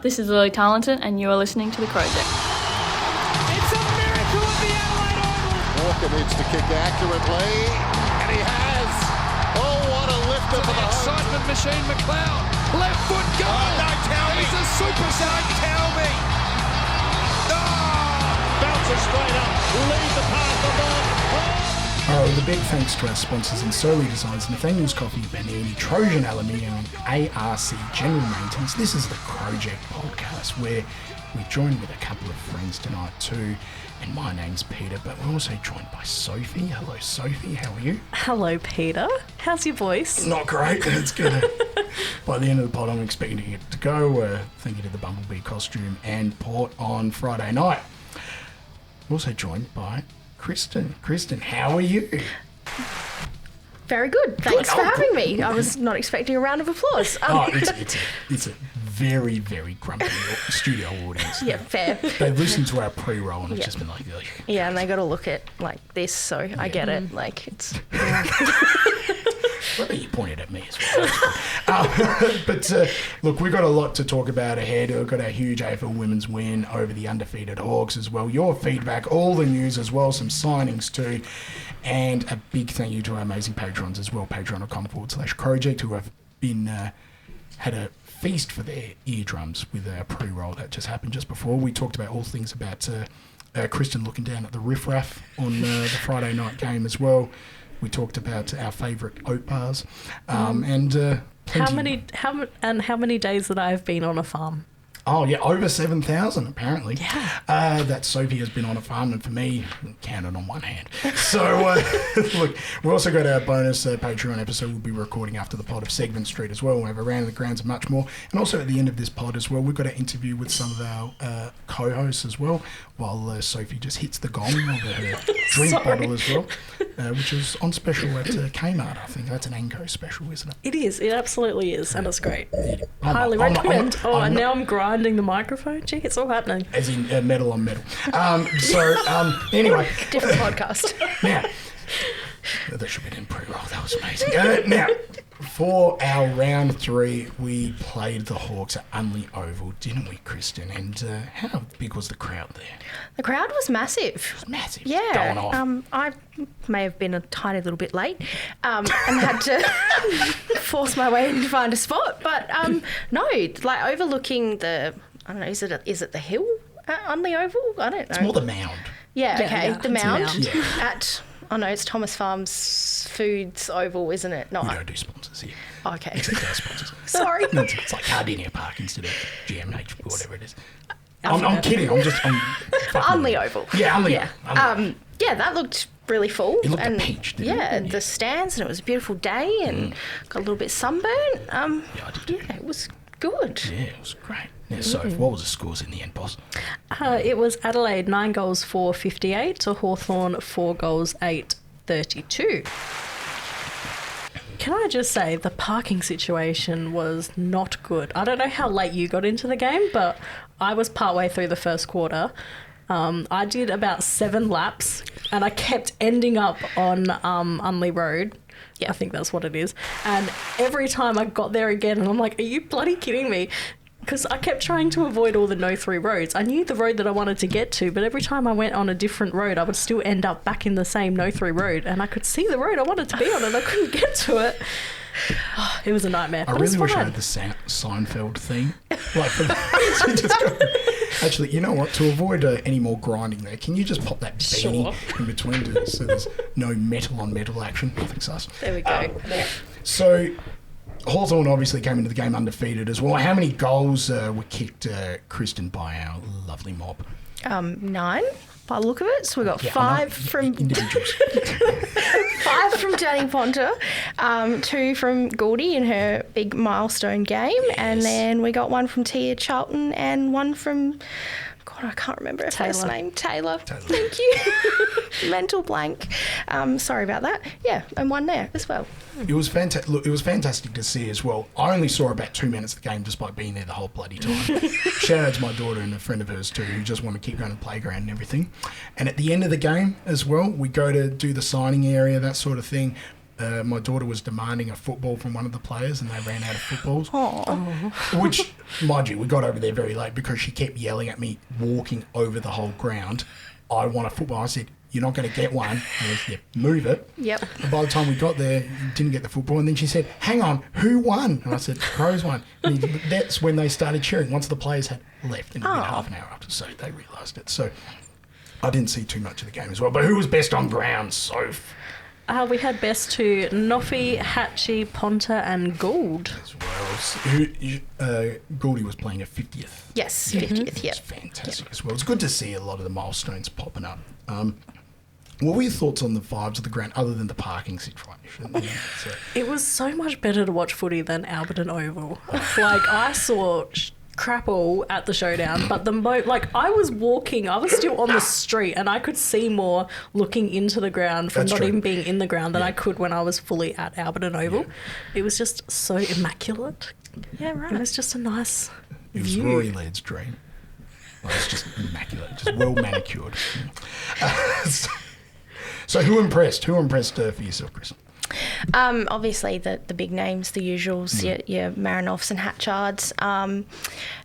This is Lily Tarleton, and you are listening to The Crowject. It's a miracle at the Adelaide Oval. Walker needs to kick accurately, and he has. Oh, what a lifter for the excitement machine, McLeod. Left foot goal. Oh, don't tell me. He's a superstar. Don't tell me. Oh, bounces straight up. Lead the path of the The big thanks to our sponsors in Surly Designs, Nathaniel's Coffee, Benini, Trojan Aluminium, and ARC General Maintenance. This is the Crowject podcast where we're joined with a couple of friends tonight too. And my name's Peter, but we're also joined by Sophie. Hello, Sophie. How are you? Hello, Peter. How's your voice? Not great. It's good. By the end of the pod, I'm expecting it to go. Thinking of the Bumblebee costume and Port on Friday night. We're also joined by Kristin. Kristin, how are you? Very good. Thanks for having me. I was not expecting a round of applause. It's a very, very grumpy studio audience. Yeah, fair. They've listened to our pre-roll and it's just been like... Yeah, and they got to look at like this, so I get it. Like, it's... Well, you pointed at me as well. But look, we've got a lot to talk about ahead. We've got our huge AFL women's win over the undefeated Hawks as well. Your feedback, all the news as well, some signings too. And a big thank you to our amazing patrons as well, patreon.com/Crowject, who have been had a feast for their eardrums with our pre-roll that just happened just before. We talked about all things about Kristin looking down at the riffraff on the Friday night game as well. We talked about our favourite oat bars, and how many days that I have been on a farm? Oh yeah, over 7,000 apparently. Yeah. That Sophie has been on a farm, and for me, counted on one hand. So look, we've also got our bonus Patreon episode we'll be recording after the pod of Segment Street as well. We'll have around the grounds and much more, and also at the end of this pod as well, we've got an interview with some of our co-hosts as well, while Sophie just hits the gong of her drink bottle as well, which is on special at Kmart. I think that's an Anko special, isn't it? It is. It absolutely is, and it's great. Highly recommend. Now I'm grinding the microphone. Gee, it's all happening. As in metal on metal. Anyway. Different podcast. Now, that should be in pre-roll. That was amazing. Now, for our round 3, we played the Hawks at Unley Oval, didn't we, Kristin? And how big was the crowd there? The crowd was massive. It was massive. Yeah. Going off. I may have been a tiny little bit late and had to force my way in to find a spot. But no, like overlooking the, I don't know, is it the hill at Unley Oval? I don't know. It's more the mound. Yeah, okay. The mound Yeah. at... Oh no, it's Thomas Farms Foods Oval, isn't it? No, We don't do sponsors here. Okay. Except our sponsors. Sorry. No, it's like Cardinia Park instead of GMH, whatever it is. I'm kidding. I'm Unley Oval. Yeah, Unley. Yeah. Yeah, that looked really full. It looked a peach, didn't it? Yeah, the stands, and it was a beautiful day, and got a little bit sunburnt. Yeah, I did. Yeah, it was good. Yeah, it was great. Yeah, so what was the scores in the end, boss? It was Adelaide 9 goals 4-58 to Hawthorn 4 goals 8-32. Can I just say the parking situation was not good. I don't know how late you got into the game, but I was partway through the first quarter. I did about 7 laps, and I kept ending up on Unley Road. Yeah, I think that's what it is. And every time I got there again, and I'm like, are you bloody kidding me? Because I kept trying to avoid all the no-through roads. I knew the road that I wanted to get to, but every time I went on a different road, I would still end up back in the same no-through road. And I could see the road I wanted to be on, and I couldn't get to it. Oh, it was a nightmare. I really wish I had the Seinfeld theme. Like actually, you know what? To avoid any more grinding there, can you just pop that beanie in between so there's no metal on metal action? Nothing sus. There we go. So Hawthorn obviously came into the game undefeated as well. How many goals were kicked, Kristin, by our lovely mob? 9 by the look of it. So we got 5 from individuals. 5 from Danny Ponter, 2 from Goldie in her big milestone game, and then we got 1 from Tia Charlton and 1 from, God, I can't remember her first name. Taylor. Thank you. Mental blank. Sorry about that. Yeah, and 1 there as well. It was fantastic. Look, it was fantastic to see as well. I only saw about 2 minutes of the game, despite being there the whole bloody time. Shout out to my daughter and a friend of hers too, who just want to keep going to the playground and everything. And at the end of the game as well, we go to do the signing area, that sort of thing. my daughter was demanding a football from one of the players and they ran out of footballs. Aw. Which, mind you, we got over there very late because she kept yelling at me, walking over the whole ground, I want a football. I said, you're not going to get one unless you move it. Yep. And by the time we got there, didn't get the football. And then she said, hang on, who won? And I said, Crows won. And that's when they started cheering, once the players had left. And it'd been half an hour after, so they realised it. So I didn't see too much of the game as well. But who was best on ground? Soph. We had best to Noffy, Hatchie, Ponta and Gould. As well. Gouldy was playing a 50th. Yes, 50th, yep. It's fantastic as well. It's good to see a lot of the milestones popping up. What were your thoughts on the vibes of the ground other than the parking situation? So, It was so much better to watch footy than Alberton Oval. Like, I saw crap all at the showdown, but I was walking, I was still on the street and I could see more looking into the ground from That's not true. even being in the ground than I could when I was fully at Alberton Oval. Yeah. It was just so immaculate. Yeah, right. It was just a nice it was view. Rory Laird's dream. Well, it's just immaculate, just well manicured. So who impressed? Who impressed for yourself, Chris? Obviously the big names, the usuals, your Marinoffs and Hatchards. And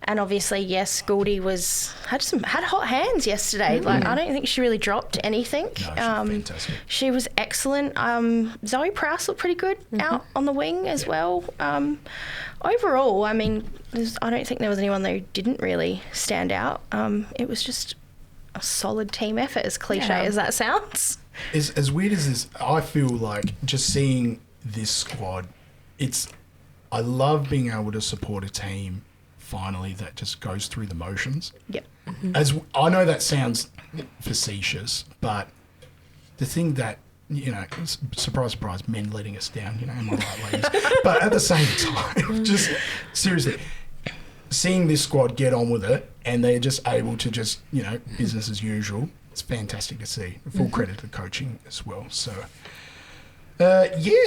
obviously, yes, Gouldy had hot hands yesterday. Like, I don't think she really dropped anything. No, she was fantastic. She was excellent. Zoe Prowse looked pretty good out on the wing as well. Overall, I mean, I don't think there was anyone who didn't really stand out. It was just a solid team effort, as cliche as that sounds. As weird as this, I feel like just seeing this squad, I love being able to support a team finally that just goes through the motions. Yep. As I know that sounds facetious, but the thing that, surprise, surprise, men letting us down, am I right, ladies? But at the same time, just seriously, seeing this squad get on with it and they're just able to just, business as usual, it's fantastic to see. Full credit to the coaching as well. So,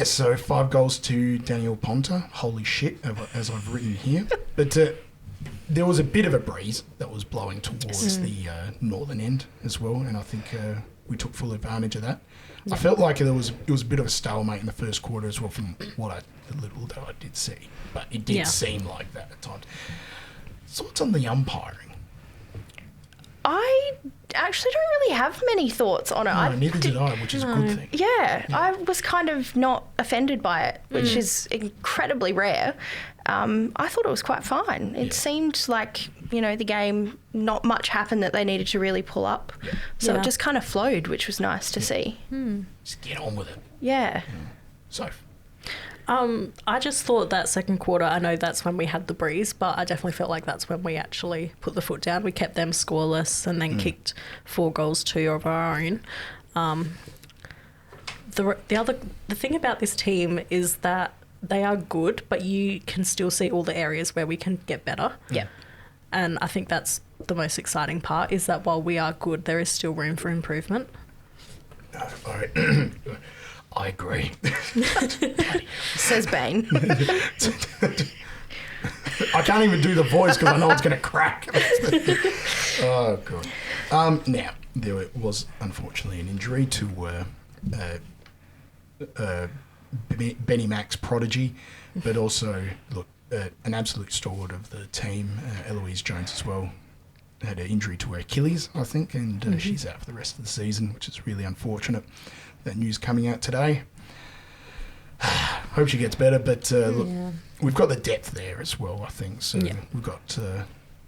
so 5 goals to Daniel Ponta. Holy shit, as I've written here. But there was a bit of a breeze that was blowing towards the northern end as well, and I think we took full advantage of that. I felt like it was a bit of a stalemate in the first quarter as well from the little that I did see. But it did seem like that at times. Thoughts on the umpiring? I actually don't really have many thoughts on it. No, neither did I, which is a good thing. Yeah, I was kind of not offended by it, which is incredibly rare. I thought it was quite fine. It seemed like, the game, not much happened that they needed to really pull up. Yeah. So it just kind of flowed, which was nice to see. Just get on with it. Yeah. So... I just thought that second quarter, I know that's when we had the breeze, but I definitely felt like that's when we actually put the foot down. We kept them scoreless and then kicked 4 goals to of our own. The thing about this team is that they are good, but you can still see all the areas where we can get better. Yeah. And I think that's the most exciting part, is that while we are good, there is still room for improvement. No, I agree. Says Bane. I can't even do the voice because I know it's going to crack. Oh, God. Now, there was unfortunately an injury to Benny Mac's prodigy, but also, an absolute stalwart of the team, Eloise Jones as well, had an injury to her Achilles, I think, and she's out for the rest of the season, which is really unfortunate. That news coming out today. Hope she gets better, but we've got the depth there as well, I think. So we've got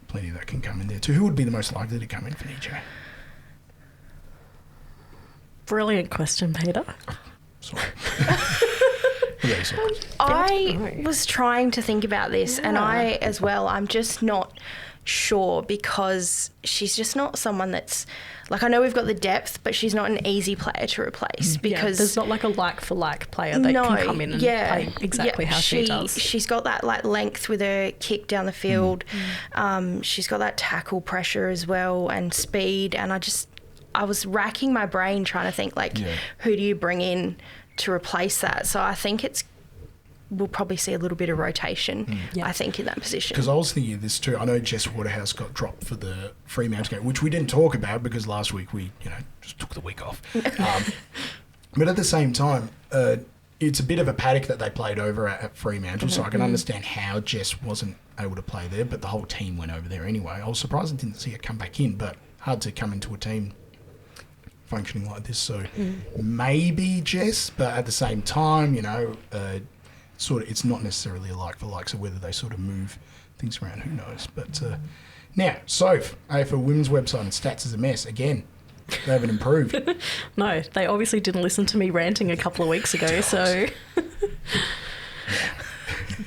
plenty that can come in there too. Who would be the most likely to come in for DJ? Brilliant question, Peter. Sorry. I was trying to think about this, and I as well, I'm just not sure because she's just not someone that's... Like, I know we've got the depth, but she's not an easy player to replace because... there's not like a like-for-like player that can come in and play exactly how she does. She's got that, length with her kick down the field. She's got that tackle pressure as well and speed. And I was racking my brain trying to think, who do you bring in to replace that? So I think we'll probably see a little bit of rotation, I think, in that position. Because I was thinking of this too. I know Jess Waterhouse got dropped for the Fremantle game, which we didn't talk about because last week we, just took the week off. But at the same time, it's a bit of a paddock that they played over at Fremantle, so I Mm-hmm. can understand how Jess wasn't able to play there, but the whole team went over there anyway. I was surprised I didn't see her come back in, but hard to come into a team functioning like this. So maybe Jess, but at the same time, sort of, it's not necessarily a like for like, so whether they sort of move things around, who knows. But now, Soph, AFL Women's website and stats is a mess. Again, they haven't improved. No, they obviously didn't listen to me ranting a couple of weeks ago, so...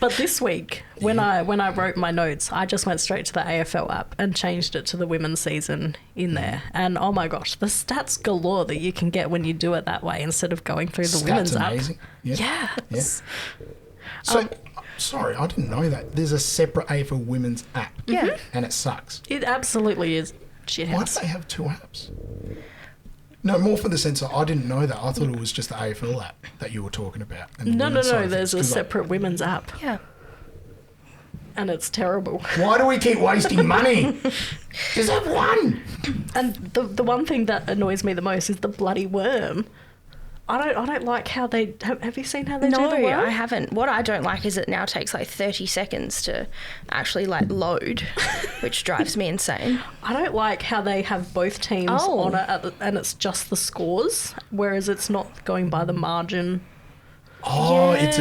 But this week, when I wrote my notes, I just went straight to the AFL app and changed it to the women's season in there. And oh my gosh, the stats galore that you can get when you do it that way instead of going through the women's app. Amazing. Yeah. Yes. So, sorry, I didn't know that. There's a separate AFL Women's app. Yeah. And it sucks. It absolutely is shit Why house. do they have two apps? No, more for the sense that I didn't know that. I thought it was just the AFL app that you were talking about. And the No, women's side of there's a things, 'cause separate women's app, Yeah. and it's terrible. why do we keep wasting money? Just have one. And the one thing that annoys me the most is the bloody worm. I don't like how they... Have you seen how they do No, the worm? I haven't. What I don't like is it now takes like 30 seconds to actually like load, which drives me insane. I don't like how they have both teams Oh. on it and it's just the scores, whereas it's not going by the margin. Oh, Yeah. it's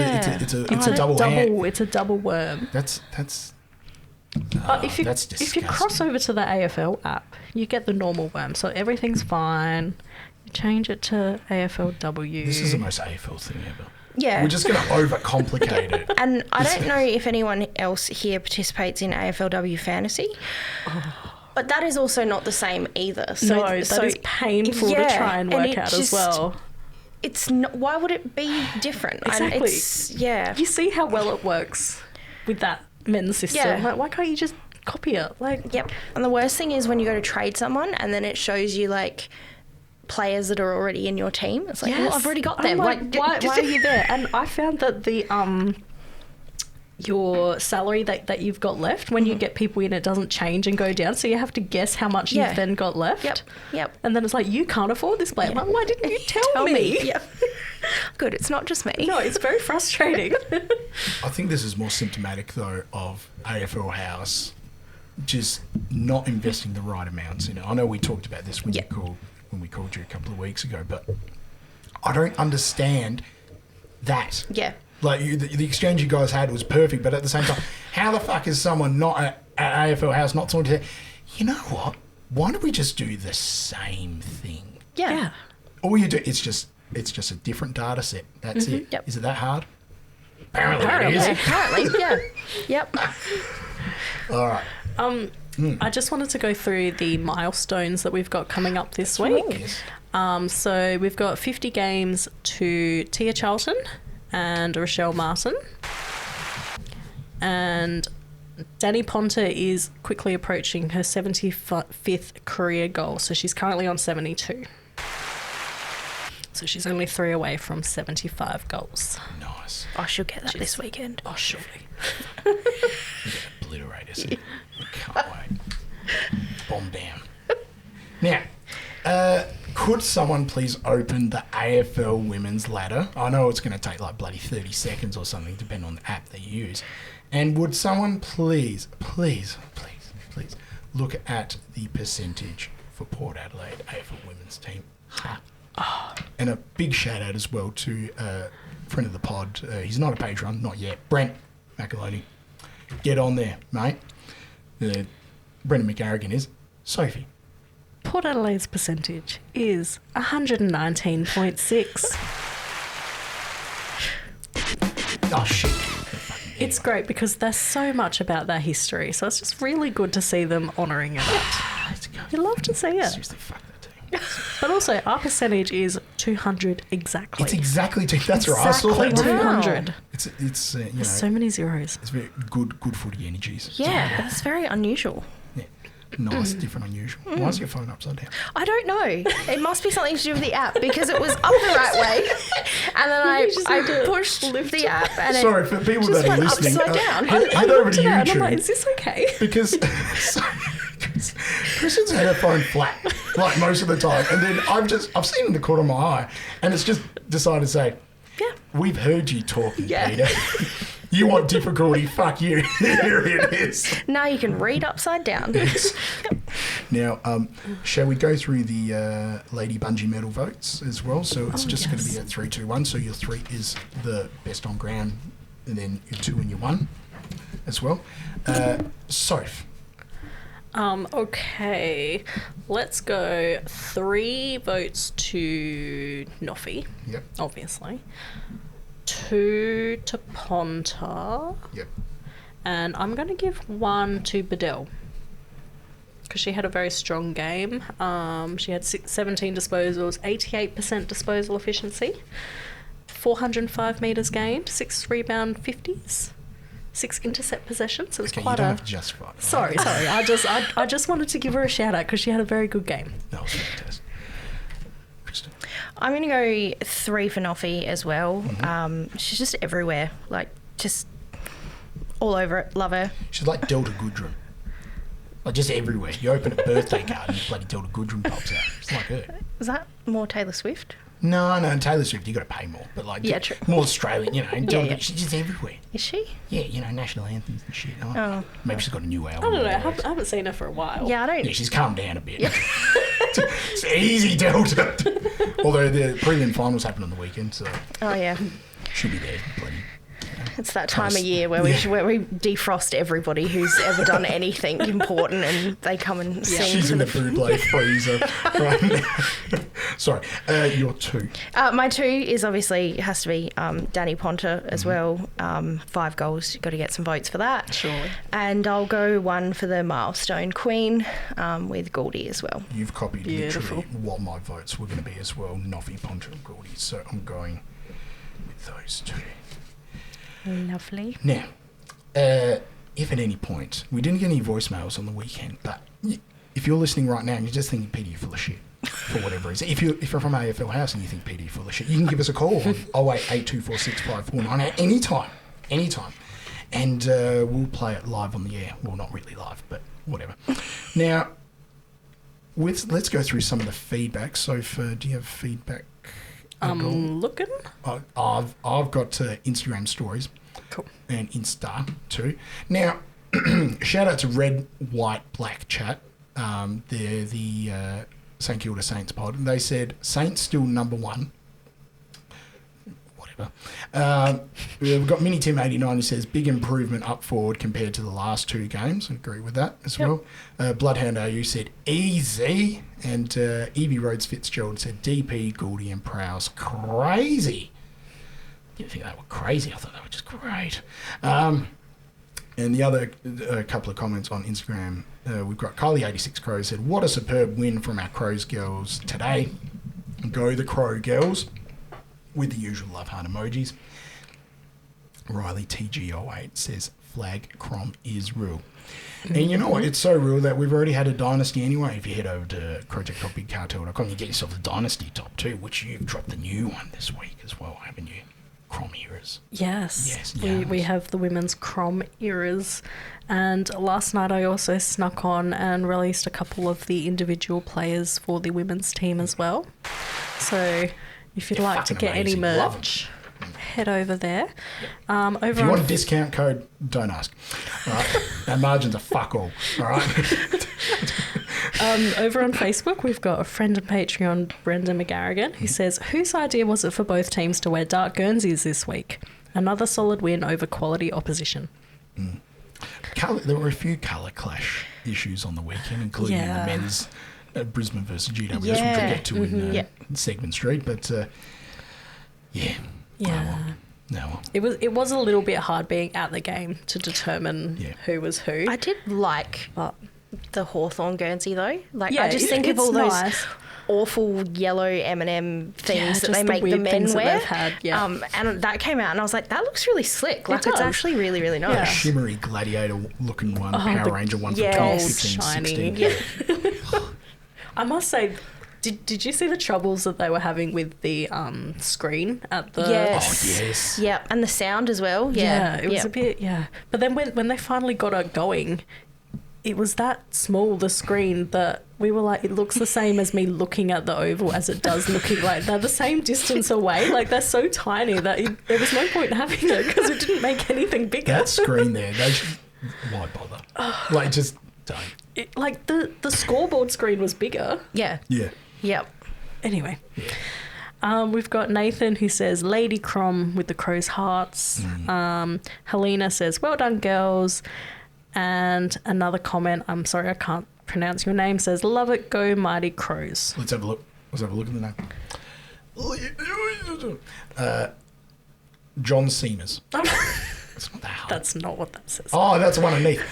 a double hand. It's a double worm. That's But if you disgusting. cross over to the AFL app, you get the normal worm, so everything's fine. You change it to AFLW. This is the most AFL thing ever. Yeah. We're just going to overcomplicate it. And I don't know if anyone else here participates in AFLW fantasy, but that is also not the same either. So, No, that is painful to try and work it out as just- well. It's not. Why would it be different? And Exactly. yeah. You see how well it works with that men's system. Yeah. Like, why can't you just copy it? Like, Yep. And the worst thing is when you go to trade someone and then it shows you like players that are already in your team. It's like, well, I've already got them. I'm like, why are you there? And I found that the your salary that you've got left, when you get people in, it doesn't change and go down. So you have to guess how much Yeah. you've then got left. Yep. And then it's like, you can't afford this player. Yeah. Like, why didn't you tell me? Yep. Good. It's not just me. No, it's very frustrating. I think this is more symptomatic, though, of AFL House just not investing the right amounts in it. I know we talked about this when we called you a couple of weeks ago, but I don't understand that. Yeah. Like, the exchange you guys had was perfect, but at the same time, how the fuck is someone not at AFL House not talking to, you know what? Why don't we just do the same thing? Yeah. All you do, it's just a different data set. That's it. Yep. Is it that hard? Apparently it is. Apparently, yeah. Yep. All right. I just wanted to go through the milestones that we've got coming up this week. Yes. So we've got 50 games to Tia Charlton and Rochelle Martin. And Danny Ponter is quickly approaching her 75th career goal. So she's currently on 72. So she's only 3 away from 75 goals. Nice. I should get that this weekend. Oh, surely. Obliterate us. Can't wait. Bomb down. Now, could someone please open the AFL Women's Ladder? I know it's going to take like bloody 30 seconds or something, depending on the app that you use. And would someone please look at the percentage for Port Adelaide AFL Women's team? And a big shout out as well to a friend of the pod. He's not a patron, not yet. Brent McAloney. Get on there, mate. Brendan McGarrigan is. Sophie. Port Adelaide's percentage is 119.6. Oh, shit. It's great because there's so much about their history, so it's just really good to see them honouring it. Let's go. You love to see it. Seriously, fuck that team. But also, our percentage is 200 exactly. It's exactly that's right. I saw Exactly that too. 200. It's you know, There's so many zeros. it's very good footy energies. Yeah, that's very unusual. Yeah. Nice, different, unusual. Why is your phone upside down? I don't know. It must be something to do with the app because it was up the right way, and then I pushed the app and Sorry, it for people just that are went listening, upside down. head over to And I'm like, YouTube is this okay? because Kristen's had her phone flat like most of the time, and then I've seen in the corner of my eye, and it's just decided to say, Yeah. We've heard you talking, Yeah. Peter. You want difficulty? Fuck you. Here it is. Now you can read upside down. Now, shall we go through the Lady Bungee Medal votes as well? So it's just going to be a 3-2-1. So your 3 is the best on ground, and then your 2 and your 1 as well. Soph. Okay, let's go 3 votes to Noffy, Yep. obviously. 2 to Ponta. Yep. And I'm going to give 1 to Bedell. Because she had a very strong game. She had 17 disposals, 88% disposal efficiency, 405 metres gained, 6 rebound 50s, 6 intercept possessions. It was Okay, quite you don't a... have to justify it. Sorry. I just wanted to give her a shout out because she had a very good game. That was fantastic. Kristin. I'm going to go 3 for Noffy as well. She's just everywhere. Like, just all over it. Love her. She's like Delta Goodrum. Like, just everywhere. You open a birthday card and bloody Delta Goodrum pops out. It's like her. Is that more Taylor Swift? No, Taylor Swift, you got to pay more. But, like, Yeah, true. more Australian, you know. And Delta, yeah. she's just everywhere. Is she? Yeah, you know, national anthems and shit. Oh. Maybe she's got a new album. I don't know. I Whatever. haven't seen her for a while. Yeah, I don't. Yeah, she's calmed down a bit. It's easy, Delta. Although the prelim finals happen on the weekend, so Oh, yeah. she'll be there. Bloody. It's that time of year where we defrost everybody who's ever done anything important and they come and sing. She's for in the Buble freezer right now. Sorry, your 2. My 2 is obviously has to be Danny Ponta as well. 5 goals. You've got to get some votes for that. Surely. And I'll go 1 for the Milestone Queen with Goldie as well. You've copied Beautiful. literally what my votes were going to be as well. Noffy, Ponta and Goldie. So I'm going with those 2. Lovely. Now, if at any point, we didn't get any voicemails on the weekend, but if you're listening right now and you're just thinking, Peter, you're full of shit, for whatever reason, if you're from AFL House and you think, Peter, you're full of shit, you can give us a call on 0882465449 at any time. And we'll play it live on the air. Well, not really live, but whatever. Now, let's go through some of the feedback. So, do you have feedback? Looking. I've got Instagram stories. Cool. And Insta too. Now, shout out to Red, White, Black chat. They're the St Kilda Saints pod. And they said Saints still number 1. Whatever. We've got Mini Tim 89 who says big improvement up forward compared to the last 2 games. I agree with that as well. Bloodhound AU said easy. And Evie Rhodes Fitzgerald said DP, Gouldy and Prowse crazy. Didn't think they were crazy. I thought they were just great. And the other couple of comments on Instagram, we've got Kylie86 Crow said, what a superb win from our Crows girls today. Go the Crow girls, with the usual love heart emojis. Riley TG08 says, flag crom is real. And you know what? It's so real that we've already had a dynasty anyway. If you head over to crowject.bigcartel.com, you get yourself the dynasty top 2, which you've dropped the new one this week as well, haven't you? Crom eras. Yes. Yes, We have the women's Crom eras. And last night I also snuck on and released a couple of the individual players for the women's team as well. So if you'd like to fucking get any amazing. Love 'em. merch, head over there. If you want a discount code, don't ask. All right? Our margins are fuck all. All right? Over on Facebook, we've got a friend and Patreon, Brendan McGarrigan, who says, whose idea was it for both teams to wear dark Guernseys this week? Another solid win over quality opposition. There were a few colour clash issues on the weekend, including Yeah. the men's Brisbane versus GWS, which we'll Yeah. get to in Segment Street. But, yeah. Yeah. No. It was a little bit hard being at the game to determine who was who. I did like But the Hawthorn Guernsey though. Like Yeah, I just think of it's all those nice. awful yellow M&M things that just they the make the weird men things that wear. they've had, yeah. And that came out and I was like, that looks really slick. Like it's does. actually really, really Yeah. nice. Shimmery gladiator looking one, Oh, Power the Ranger one from Yes. 2015, shiny. 16. I must say, did you see the troubles that they were having with the screen at the... Yes. Oh, yes. Yeah, and the sound as well. Yeah, It was a bit, But then when they finally got it going, it was that small, the screen, that we were like, it looks the same as me looking at the oval as it does looking like they're the same distance away. Like, they're so tiny that there was no point in having it because it didn't make anything bigger. That screen there, why bother? Like, just don't. The scoreboard screen was bigger. Yeah. Yeah. Yep. Anyway. We've got Nathan who says Lady Crom with the crow's hearts. Helena says, well done, girls. And another comment, I'm sorry, I can't pronounce your name, says, love it, go mighty crows. Let's have a look. Let's have a look at the name. John Seamers. That's not that hard. That's not what that says. Oh, that's the one underneath.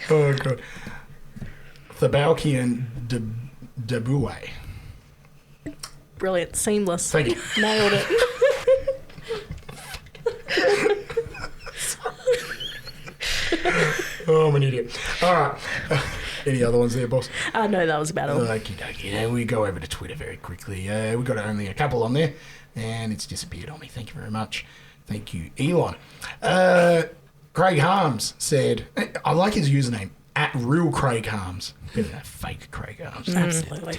Oh, God. Thabaukian Deboué. Brilliant. Seamless. Thank you. Nailed it. Oh, I'm an idiot. All right. Any other ones there, boss? No, that was about all. Okie dokie. Now we go over to Twitter very quickly. We've got only a couple on there, and it's disappeared on me. Thank you very much. Thank you, Elon. Craig Harms said, I like his username, @real Craig Harms. Better than fake Craig Harms. Absolutely.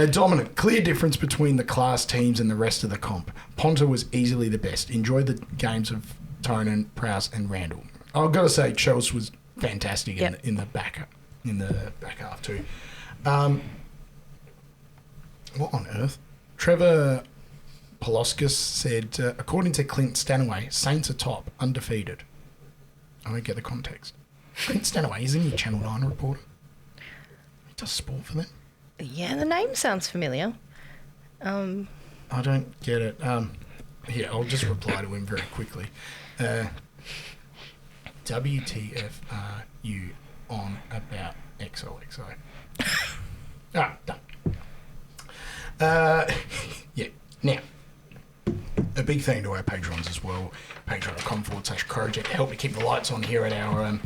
Dominant. Clear difference between the class teams and the rest of the comp. Ponta was easily the best. Enjoyed the games of Tonin, Prowse, and Randall. I've got to say, Chelsea was fantastic in the back half too. What on earth? Trevor Poloskis said, according to Clint Stanaway, Saints are top, undefeated. I don't get the context. Clint Stanaway, isn't he a Channel 9 reporter? He does sport for them. Yeah, the name sounds familiar. I don't get it. Here, I'll just reply to him very quickly. WTF are you on about XOXO? Done. Yeah, now, a big thank to our patrons as well. Patreon.com/Crowject. Help me keep the lights on here at our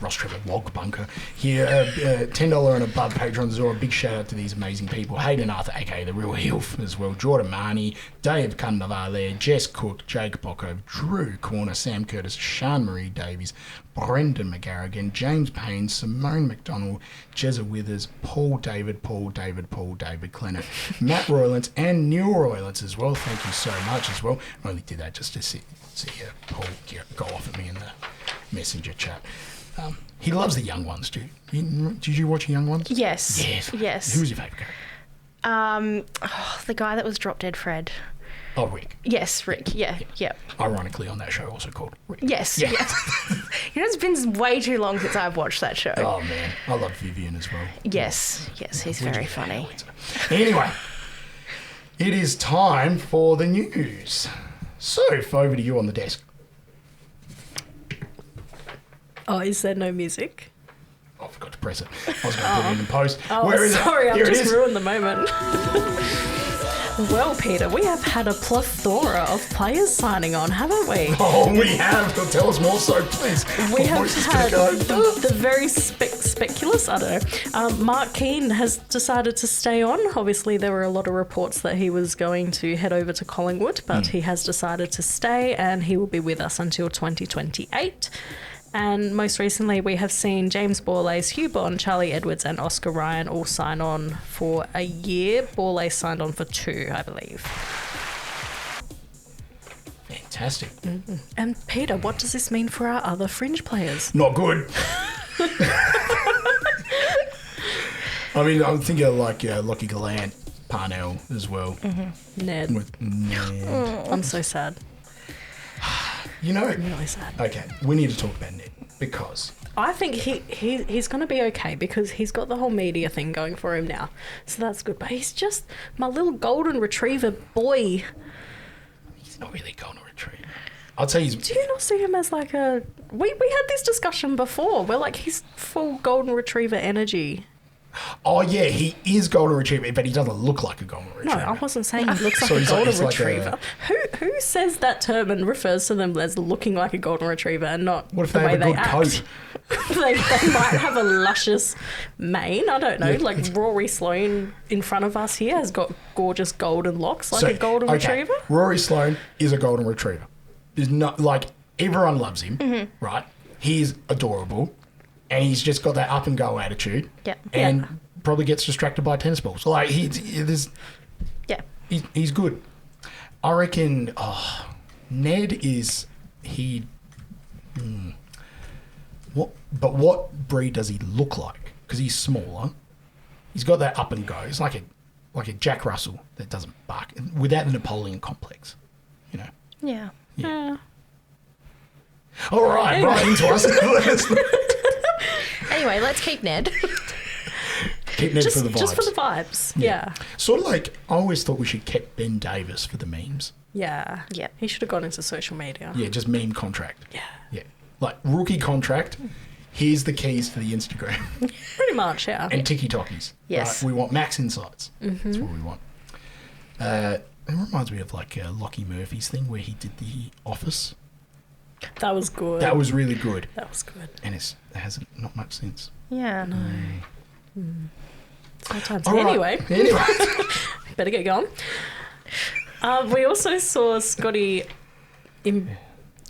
Ross Trevor Wog Bunker. Here, $10 and above patrons as well. A big shout out to these amazing people. Hayden Arthur, aka The Real Hilf as well. Jordan Marnie, Dave Cannavale, Jess Cook, Jake Bocco, Drew Corner, Sam Curtis, Sean Marie Davies, Brendan McGarrigan, James Payne, Simone McDonald, Jezza Withers, Paul David Clennet, Matt Roylance, and Neil Roylance as well. Thank you so much as well. I only did that just to see Paul go off at me in the messenger chat. He loves the young ones, dude. Did you watch the young ones? Yes. Yes. Who was your favourite character? The guy that was Drop Dead Fred. Oh, Rick. Yes, Rick. Yeah. Ironically, on that show, also called Rick. Yes. Yeah. You know, it's been way too long since I've watched that show. Oh, man. I love Vivian as well. Yes, he's very funny. Anyway, it is time for the news. Soph, over to you on the desk. Oh, is there no music? I forgot to press it. I was going to put it in post. Oh, Where is sorry, it? I've Here it just is. ruined the moment. Well, Peter, we have had a plethora of players signing on, haven't we? Oh, we have. Tell us more, so please. We My have voice is had gonna go. the very speculous, I don't know. Mark Keane has decided to stay on. Obviously, there were a lot of reports that he was going to head over to Collingwood, but he has decided to stay and he will be with us until 2028. And most recently, we have seen James Borlase, Hugh Bond, Charlie Edwards and Oscar Ryan all sign on for a year. Borlase signed on for 2, I believe. Fantastic. And Peter, what does this mean for our other fringe players? Not good. I mean, I'm thinking of like Lockie Gallant, Parnell as well. Ned. With Ned. I'm so sad. You know, Really sad. okay, we need to talk about Ned because I think he's going to be okay because he's got the whole media thing going for him now. So that's good. But he's just my little golden retriever boy. he's not really golden retriever. I'll tell you. Do you not see him as like a... We had this discussion before. We're like, he's full golden retriever energy. Oh, yeah, he is golden retriever, but he doesn't look like a golden No, retriever. I wasn't saying he looks like So a he's like- golden he's like retriever. Who says that term and refers to them as looking like a golden retriever and not What if the they way have a they good act? coat? they might have a luscious mane. I don't know. Like Rory Sloane in front of us here has got gorgeous golden locks like a golden retriever. Rory Sloane is a golden retriever. There's not like everyone loves him, right? He's adorable, and he's just got that up and go attitude. Yeah. And probably gets distracted by tennis balls. Like he's good. I reckon. Ned is he. What breed does he look like? Because he's smaller. He's got that up and go. It's like a Jack Russell that doesn't bark without the Napoleon complex. You know. Yeah. Yeah. All right, Anyway. right into us. Anyway, let's keep Ned. Keep Ned for the vibes. Just for the vibes. Yeah. Sort of like I always thought we should keep Ben Davis for the memes. Yeah. Yeah. He should have gone into social media. Yeah, just meme contract. Yeah. Yeah, like rookie contract. Here's the keys for the Instagram Pretty much, yeah. and TikTokies. Yes. Right? We want max insights. That's what we want. It reminds me of like Lockie Murphy's thing where he did The Office. That was good. That was really good, That was good. and it hasn't not much since. Yeah. Sometimes. All right. Anyway. Better get going. We also saw Scotty, in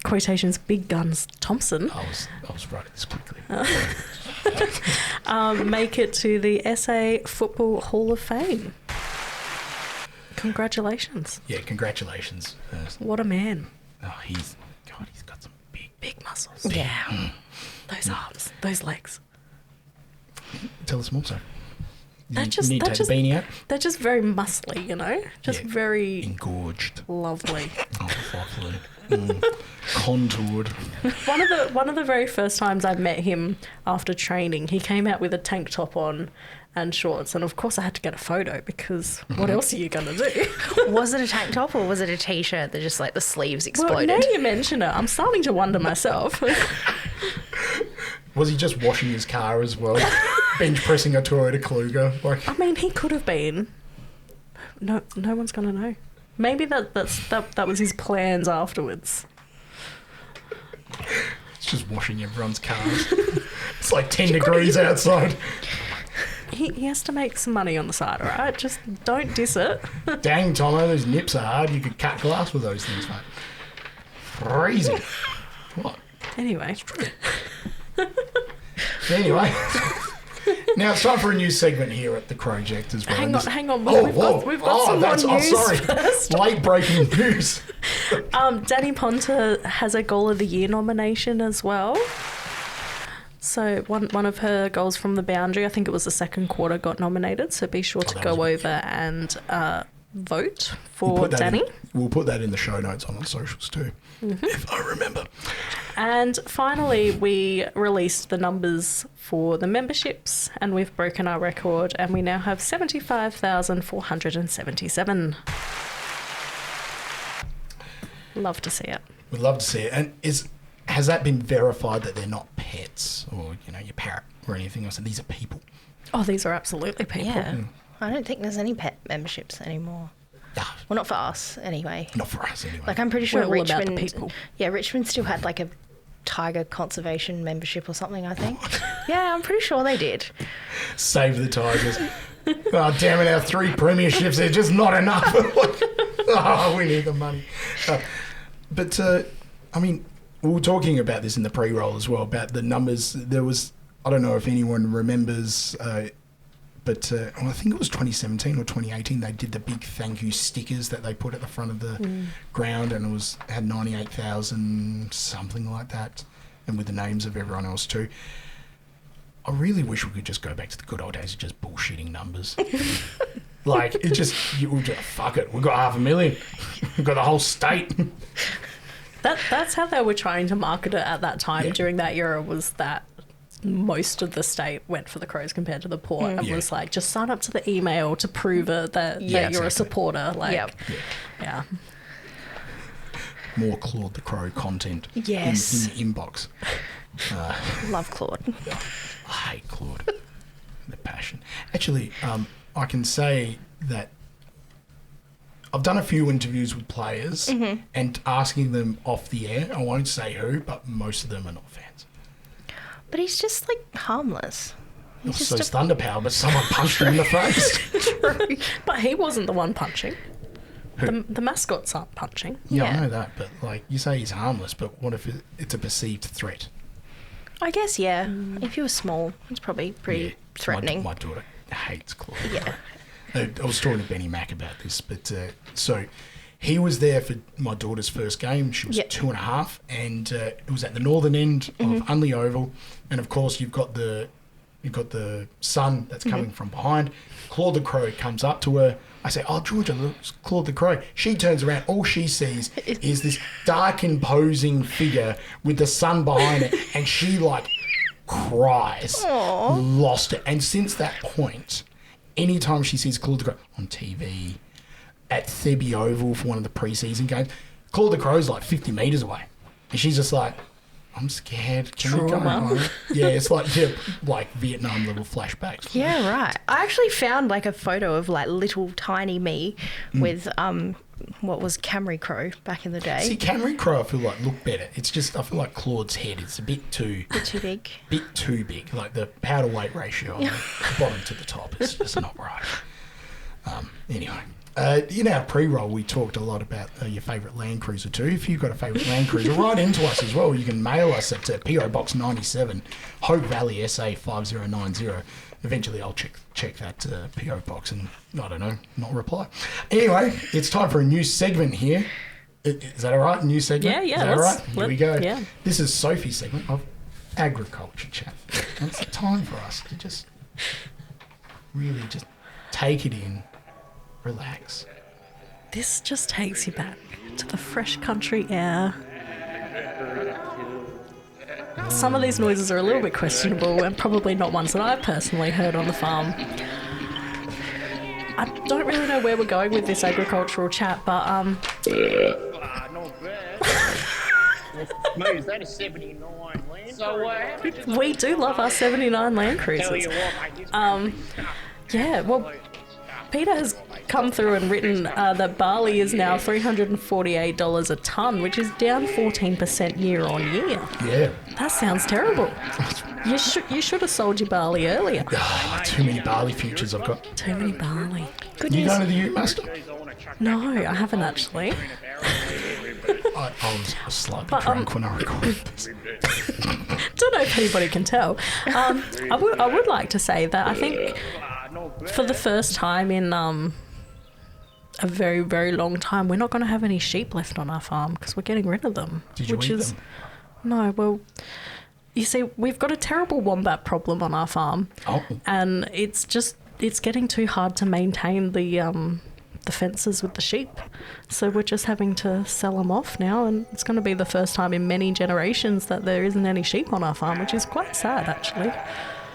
quotations, Big Guns Thompson, I was writing this quickly. make it to the SA Football Hall of Fame. Congratulations. Yeah, congratulations. What a man. He's got some Big muscles. Yeah. Those arms. Those legs. Tell us more, so. They're You just, need they're to take just, the beanie out. they're just very muscly, you know? Just Yeah. very Engorged. lovely. Oh, lovely. Contoured. One of the very first times I met him after training, he came out with a tank top on and shorts, and of course I had to get a photo because what else are you gonna do? Was it a tank top or was it a t-shirt that just like the sleeves Well, exploded? now you mention it, I'm starting to wonder myself. Was he just washing his car as well? Bench pressing a Toyota Kluger? Like, I mean, he could have been. No one's gonna know. Maybe that was his plans afterwards. it's just washing everyone's cars. It's like 10 degrees outside. He has to make some money on the side, all right? Just don't diss it. Dang, Tomo, those nips are hard. You could cut glass with those things, mate. Freezing. What? Anyway, Anyway. Now it's time for a new segment here at the Crowject as well. hang on. Oh, We've got some more news sorry. first. Late breaking news. Danny Ponta has a Goal of the Year nomination as well. So one of her goals from the boundary, I think it was the second quarter, got nominated. So be sure to that go was over and vote We'll for put that Danny. we'll put that in the show notes on socials too, if I remember. And finally, we released the numbers for the memberships, and we've broken our record, and we now have 75,477. Love to see it. We'd love to see it. And has that been verified that they're not pets or your parrot or anything else? And these are people. Oh, these are absolutely people. Yeah. I don't think there's any pet memberships anymore. Ah, Well, not for us anyway. not for us anyway. Like I'm pretty sure We're all about the Richmond. people. Yeah, Richmond still had like a tiger conservation membership or something. I think. Yeah, I'm pretty sure they did. Save the Tigers. Oh, damn it, our 3 premierships, they're just not enough. Oh, we need the money. But I mean, we were talking about this in the pre-roll as well, about the numbers. There was, I don't know if anyone remembers, but I think it was 2017 or 2018, they did the big thank you stickers that they put at the front of the ground, and it had 98,000, something like that, and with the names of everyone else too. I really wish we could just go back to the good old days of just bullshitting numbers. Like, it just, fuck it, we've got 500,000. We've got the whole state. That's how they were trying to market it at that time. Yeah. During that era, was that most of the state went for the Crows compared to the Port, and Yeah. was like, just sign up to the email to prove it that you're exactly. a supporter. Like, Yep. yeah. More Claude the Crow content Yes. in the inbox. Love Claude. I hate Claude. The passion. Actually, I can say that I've done a few interviews with players and asking them off the air. I won't say who, but most of them are not fans. But he's just like harmless. He's So just it's Thunder Power, but someone punched him in the face. But he wasn't the one punching. Who? The mascots aren't punching. Yeah, Yeah. I know that, but like you say he's harmless, but what if it's a perceived threat? I guess, yeah. If he was small, it's probably pretty threatening. My daughter hates Claude. Yeah. I was talking to Benny Mac about this, but so he was there for my daughter's first game. She was Yep. 2.5, and it was at the northern end of Unley Oval, and of course you've got the sun that's coming from behind. Claude the Crow comes up to her. I say, "Oh, Georgia, look, it's Claude the Crow." She turns around. All she sees is this dark, imposing figure with the sun behind it, and she like cries, lost it. And since that point, anytime she sees Claude the Crow on TV, at Thebby Oval for one of the pre-season games, Claude the Crow's like 50 metres away, and she's just like, "I'm scared. Can we go Trauma. home?" Yeah, it's like Vietnam level flashbacks. Yeah, right. I actually found like a photo of like little tiny me with what was Camry Crow back in the day. See, Camry Crow, I feel like look better. It's just I feel like Claude's head is a bit too Too big. big. Like the power to weight ratio on the bottom to the top is just not right. Anyway. In our pre-roll, we talked a lot about your favourite Land Cruiser too. If you've got a favourite Land Cruiser, write into us as well. You can mail us at PO Box 97, Hope Valley, SA 5090. Eventually, I'll check that PO Box and, I don't know, not reply. Anyway, it's time for a new segment here. Is that all right? New segment? Yeah, Is that all let's- right? Here we go. yeah. This is Sophie's segment of Agriculture Chat. It's time for us to just really just take it in. Relax. This just takes you back to the fresh country air. Some of these noises are a little bit questionable and probably not ones that I've personally heard on the farm. I don't really know where we're going with this agricultural chat, but Mate, is that a 79 Land? So what happened? we do love our 79 Land Cruisers. Tell you what, mate, this Yeah, well, Peter has come through and written that barley is now $348 a tonne, which is down 14% year on year. Yeah. That sounds terrible. You should have sold your barley earlier. Too many barley futures I've got. Too many barley. Good You news. going to the Ute Master? No, I haven't actually. I was slightly But, drunk when I recorded this. Don't know if anybody can tell. I would like to say that I think for the first time in a very, very long time, we're not going to have any sheep left on our farm because we're getting rid of them. Did you eat them? No, well, you see, we've got a terrible wombat problem on our farm, Oh, and it's getting too hard to maintain the fences with the sheep, so we're just having to sell them off now, and it's going to be the first time in many generations that there isn't any sheep on our farm, which is quite sad actually.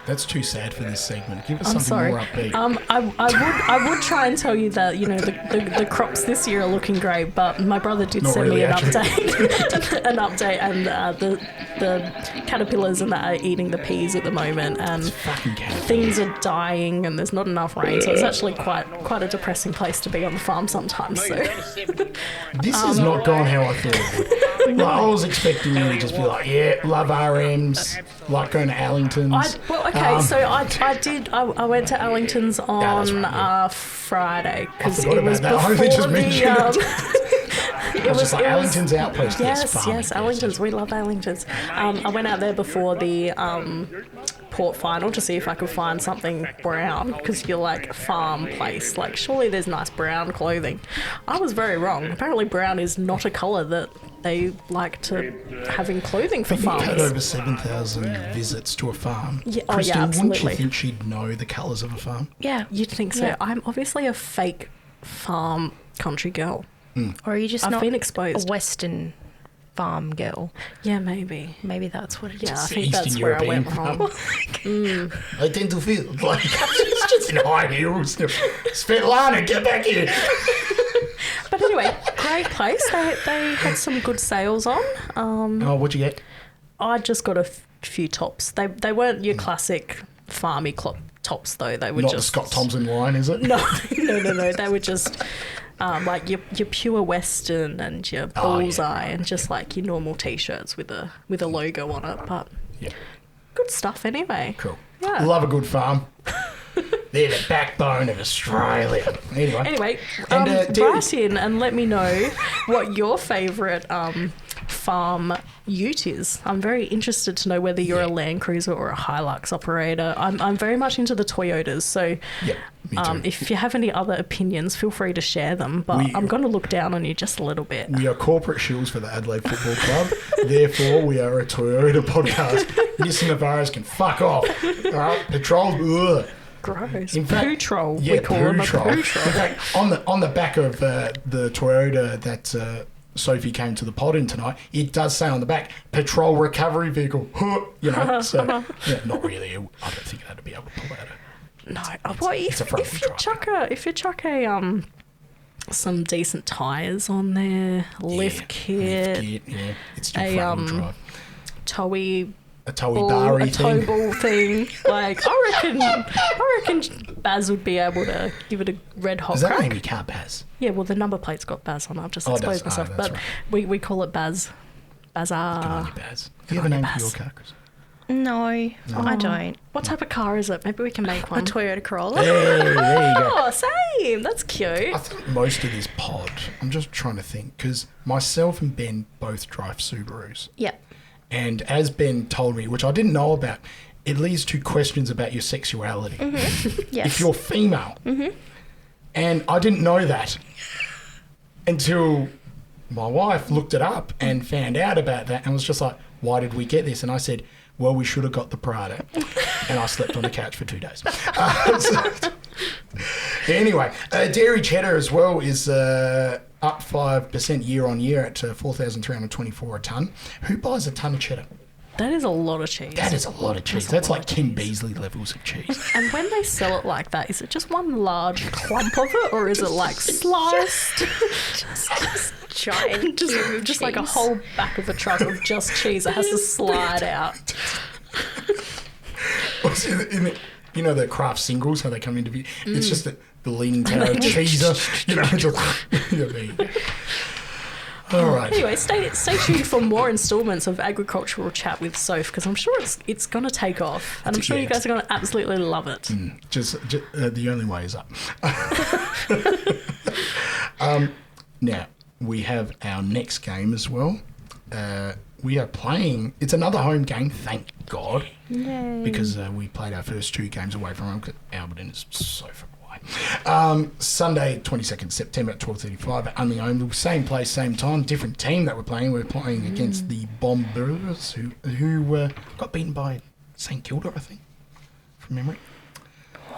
that's too sad for this segment. Give us I'm something sorry. more upbeat. I would try and tell you that the crops this year are looking great, but my brother did Not send me really, an actually. update, and the caterpillars and that are eating the peas at the moment, and Fucking cat. things are dying, and there's not enough rain, so it's actually quite a depressing place to be on the farm sometimes. mate, So is that a 79 This has not gone how I thought it would. Like, I was expecting you to just be like, yeah, love RMs, like going to Allington's. I went to Allington's that's on right, Friday because forgot it was about that. I before only just mentioned it. I was just like, Allington's Outpost. Yes, farming. Allington's. We love Allington's. I went out there before the port final to see if I could find something brown, because you're like farm place. Like, surely there's nice brown clothing. I was very wrong. Apparently brown is not a colour that they like to have in clothing for You've had farmers. over 7,000 visits to a farm. Yeah, Kristin, wouldn't you absolutely. think she'd know the colours of a farm? Yeah. You'd think so. Yeah. I'm obviously a fake farm country girl. Or are you just I've not been exposed. a Western farm girl? Yeah, maybe. Maybe that's what it is. Yeah, I It's think Eastern that's where I went European wrong. I tend to feel like it's just in high heels. Svetlana, get back here. But anyway, great place. They had some good sales on. Oh, what'd you get? I just got a few tops. They weren't your classic farmy tops, though. They were Not just... the Scott Thompson line, is it? No. They were just like your pure Western and your Bullseye and just like your normal T-shirts with a logo on it. But good stuff anyway. Cool. Yeah. Love a good farm. They're the backbone of Australia. Anyway, write in and let me know what your favourite farm ute is. I'm very interested to know whether you're a Land Cruiser or a Hilux operator. I'm very much into the Toyotas, so me too. if you have any other opinions, feel free to share them. But I'm going to look down on you just a little bit. We are corporate shills for the Adelaide Football Club. Therefore, we are a Toyota podcast. Nissan Navaras can fuck off. All right? Patrols, ugh. Gross. In fact, poo troll. Yeah, we call them a troll. poo troll. In fact, on the back of the Toyota that Sophie came to the pod in tonight, it does say on the back, patrol recovery vehicle. You know, so not really. I don't think that'd be able to pull out if you chuck a some decent tyres on there, lift kit, it's still front-wheel drive. A tow ball thing. Like I reckon Baz would be able to give it a red hot Is that crack. the name of your car, Baz? Yeah, well the number plate's got Baz on it. I've just exposed myself. But right. we call it Baz. Bazaar. Good on you, Baz. Do you have a name for your car, Chris? No, I don't. What type of car is it? Maybe we can make A one. Toyota Corolla. Hey, there you go. Oh, same. That's cute. I think most of this pod, I'm just trying to think, because myself and Ben both drive Subarus. Yep. And as Ben told me, which I didn't know about, it leads to questions about your sexuality. Yes. If you're female. And I didn't know that until my wife looked it up and found out about that and was just like, why did we get this? And I said, well, we should have got the Prada. And I slept on the couch for 2 days. Anyway, dairy cheddar as well is up 5% year on year at 4,324 a tonne. Who buys a tonne of cheddar? That is a lot of cheese. That is a lot of cheese. That's like Kim Beazley levels of cheese. And when they sell it like that, is it just one large clump of it, or is it like sliced? Giant just like a whole back of a truck of just cheese that has to slide out. You know the craft singles, how they come into view? It's just the leaning tower of cheeser. You know, there you go. All right. Anyway, stay tuned for more instalments of Agricultural Chat with Soph, because I'm sure it's going to take off, and I'm sure you guys are going to absolutely love it. Just the only way is up. Now, we have our next game as well. We are playing... It's another home game, thank God. Yay. Because we played our first 2 games away from home, because Alberton is so far away. Sunday, 22nd September at 12:35 at Unley Oval. Same place, same time. Different team that we're playing. We're playing against the Bombers, who got beaten by St Kilda, I think, from memory.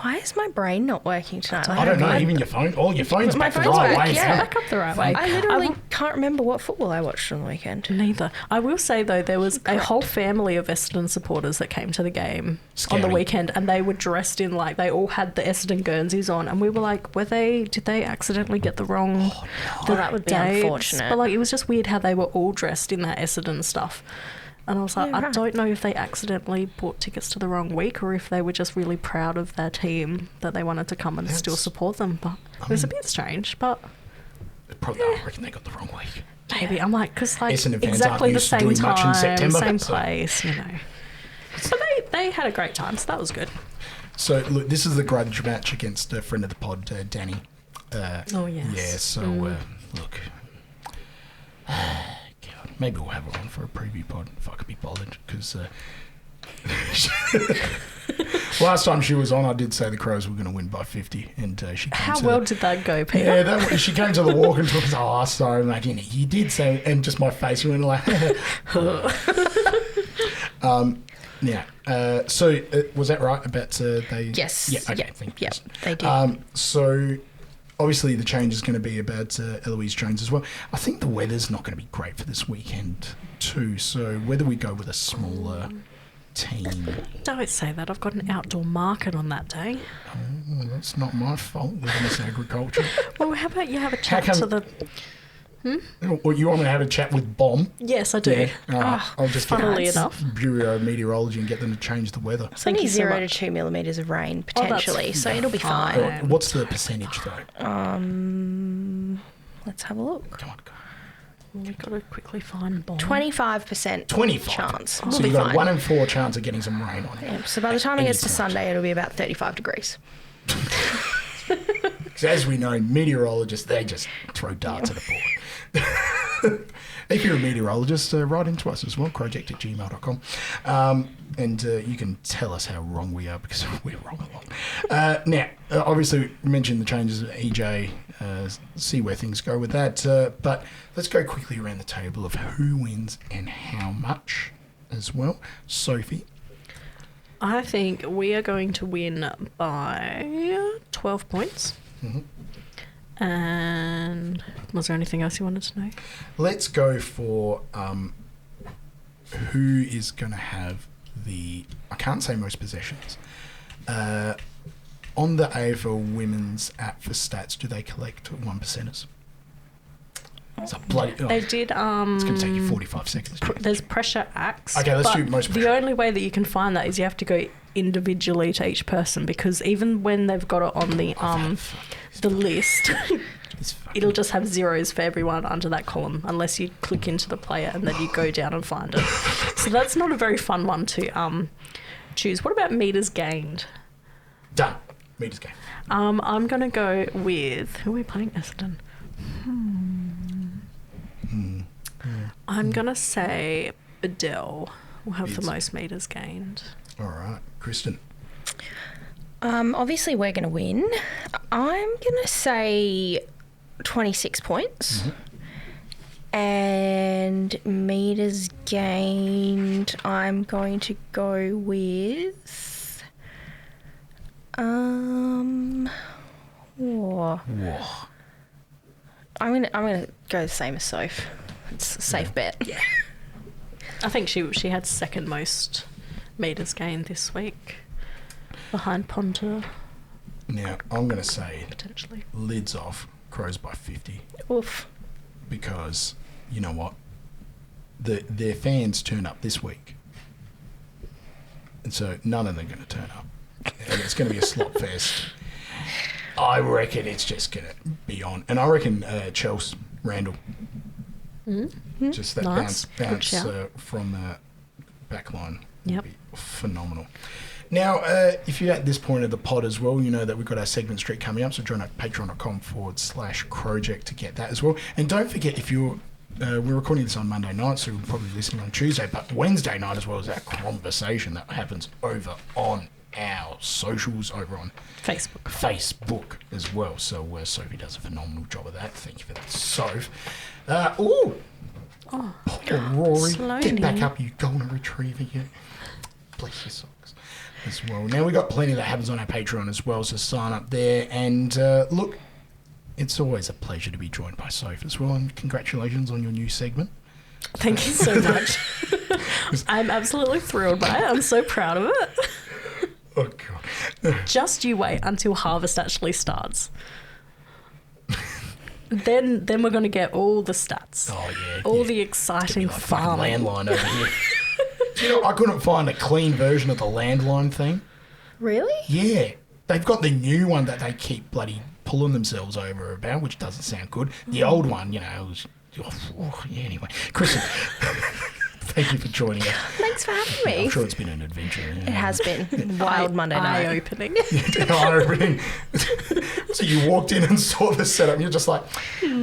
Why is my brain not working tonight? I don't know, even your phone. Oh, your phone's My back the phone's right back, way. yeah. Back up the right way. I literally can't remember what football I watched on the weekend. Neither. I will say, though, there was a whole family of Essendon supporters that came to the game on the weekend, and they were dressed in, like, they all had the Essendon Guernseys on, and we were like, did they accidentally get the wrong That would be dates? unfortunate. But, like, it was just weird how they were all dressed in that Essendon stuff. And I was like, I don't know if they accidentally bought tickets to the wrong week or if they were just really proud of their team that they wanted to come and still support them. But it was a bit strange, but... Probably, I reckon they got the wrong week. Maybe. I'm like, because like Essendon fans exactly aren't the used to same doing much in time, September, same so- place, you know. But they had a great time, so that was good. So, look, this is the grudge match against a friend of the pod, Danny. Oh, yes. Yeah, so, look... God, maybe we'll have her on for a preview pod if I could be bothered, because... last time she was on, I did say the Crows were going to win by 50, and she came How well did that go, Peter? Yeah, she came to the walk and was oh, sorry, mate, you did say, and just my face went like... So was that right about they... Yes. Yeah, okay, thank you. Yep, they did. So obviously the change is going to be about Eloise Jones as well. I think the weather's not going to be great for this weekend too, so whether we go with a smaller team... Don't say that. I've got an outdoor market on that day. Oh, that's not my fault, living in agriculture. Well, how about you have a chat to the... Or you want me to have a chat with Bomb? Yes, I do. I'll just get Funnily enough. Bureau of Meteorology and get them to change the weather. It's only you so 0 to much. 2 millimetres of rain, potentially, so it'll be fine. fine. What's the percentage, though? Let's have a look. Come on, go. We've got to quickly find Bomb. 25% 25. chance. So We'll be you've got fine. a 1 in 4 chance of getting some rain on it. Yeah, so by the time it Any gets to point. Sunday, it'll be about 35 degrees. Because as we know, meteorologists, they just throw darts at a board. If you're a meteorologist, write into us as well, crowject@gmail.com. And you can tell us how wrong we are, because we're wrong a lot. Now, obviously, we mentioned the changes at EJ, see where things go with that. But let's go quickly around the table of who wins and how much as well. Sophie. I think we are going to win by 12 points. And was there anything else you wanted to know? Let's go for who is going to have I can't say most possessions. On the AFL Women's app for stats, do they collect 1%ers? It's a bloody... They did... it's going to take you 45 seconds. There's pressure acts. Okay, let's but do most pressure. The only way that you can find that is you have to go individually to each person, because even when they've got it on the list, it'll just have zeros for everyone under that column unless you click into the player and then you go down and find it. So that's not a very fun one to choose. What about meters gained? Done. Meters gained. I'm going to go with... Who are we playing, Essendon? I'm going to say Bedell will have the most meters gained. All right. Kristin. Obviously, we're going to win. I'm going to say 26 points. And metres gained, I'm going to go with... I'm gonna go the same as Soph. It's a safe bet. Yeah. I think she had second most metres gained this week, behind Ponta. Now, I'm going to say potentially lids off, Crows by 50. Oof. Because, you know what? Their fans turn up this week. And so none of them are going to turn up. And it's going to be a slot fest. I reckon it's just going to be on. And I reckon Chelsea, Randall. Just that nice. bounce from the back line would be phenomenal. Now, if you're at this point of the pod as well, you know that we've got our segment streak coming up, so join at patreon.com/Crowject to get that as well. And don't forget, if you're we're recording this on Monday night, so you're probably listening on Tuesday, but Wednesday night as well is our conversation that happens over on our socials, over on Facebook as well. So Sophie does a phenomenal job of that. Thank you for that, Soph. Poor Rory. slowly. Get back up, you golden retriever, you. Bless your socks. As well. Now, we've got plenty that happens on our Patreon as well, so sign up there. And look, it's always a pleasure to be joined by Soph as well, and congratulations on your new segment. Thank you so much. I'm absolutely thrilled by it. I'm so proud of it. Oh, God. Just you wait until harvest actually starts. Then we're going to get all the stats. Oh, yeah. All the exciting like farming. landline over here. Do you know, I couldn't find a clean version of the landline thing. Really? Yeah. They've got the new one that they keep bloody pulling themselves over about, which doesn't sound good. The old one, you know, was... anyway. Kristin, thank you for joining us. Thanks for having me. I'm sure it's been an adventure. It has been. Wild Monday night. Eye-opening. Eye-opening. So you walked in and saw the setup and you're just like,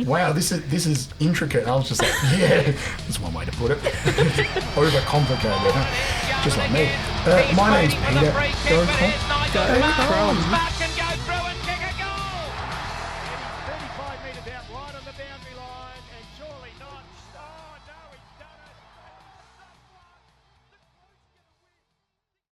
wow, this is intricate. And I was just like, yeah, that's one way to put it. Overcomplicated, huh? Just like me. My name's Peter. Go Crom. Go Crom.